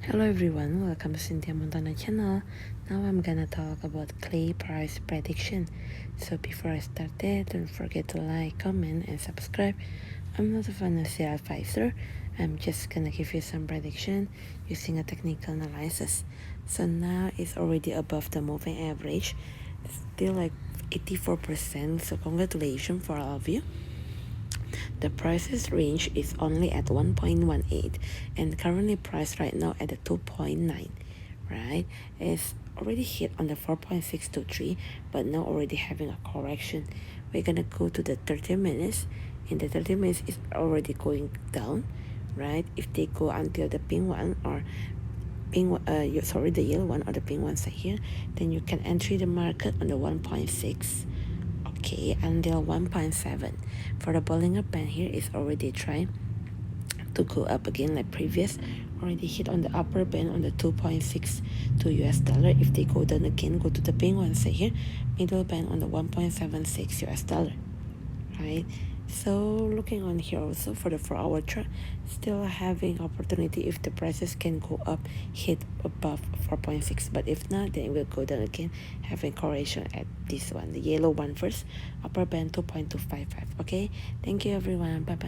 Hello everyone, welcome to Cynthia Montana channel. Now I'm gonna talk about KLAY price prediction. So before I start that, don't forget to like, comment, and subscribe. I'm not a financial advisor. I'm just gonna give you some prediction using a technical analysis. So now it's already above the moving average, still like 84%. So congratulations for all of you. The prices range is only at 1.18 and currently priced right now at the 2.9, right? It's already hit on the 4.623, but now already having a correction. We're gonna go to the 30 minutes. In the 30 minutes is already going down, right? If they go until the pink one or the yellow one or the pink one side here, then you can enter the market on the 1.6. Okay, until 1.7. For the Bollinger Band here is already trying to go up again like previous, already hit on the upper band on the 2.6 to US dollar. If they go down again, go to the pink one say here, middle band on the 1.76 US dollar, right? So looking on here also for the 4-hour chart, still having opportunity if the prices can go up, hit above 4.6, but if not, then it will go down again, having correlation at this one, the yellow one first, upper band 2.255. Okay, thank you everyone, bye bye.